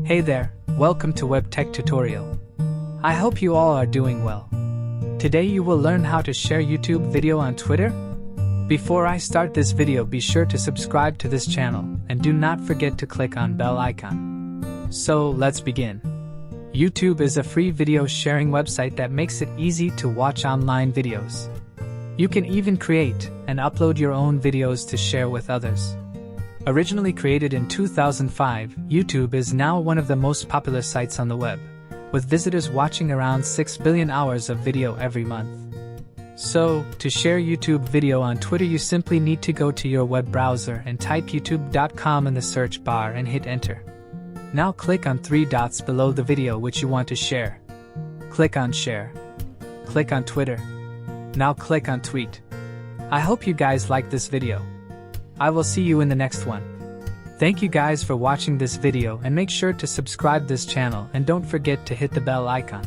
Hey there, welcome to Webtech Tutorial. I hope you all are doing well. Today you will learn how to share YouTube video on Twitter. Before I start this video, be sure to subscribe to this channel and do not forget to click on bell icon. So let's begin. YouTube is a free video sharing website that makes it easy to watch online videos. You can even create and upload your own videos to share with others. Originally created in 2005, YouTube is now one of the most popular sites on the web, with visitors watching around 6 billion hours of video every month. So, to share YouTube video on Twitter, you simply need to go to your web browser and type youtube.com in the search bar and hit enter. Now click on 3 dots below the video which you want to share. Click on share. Click on Twitter. Now click on tweet. I hope you guys like this video. I will see you in the next one. Thank you guys for watching this video, and make sure to subscribe this channel and don't forget to hit the bell icon.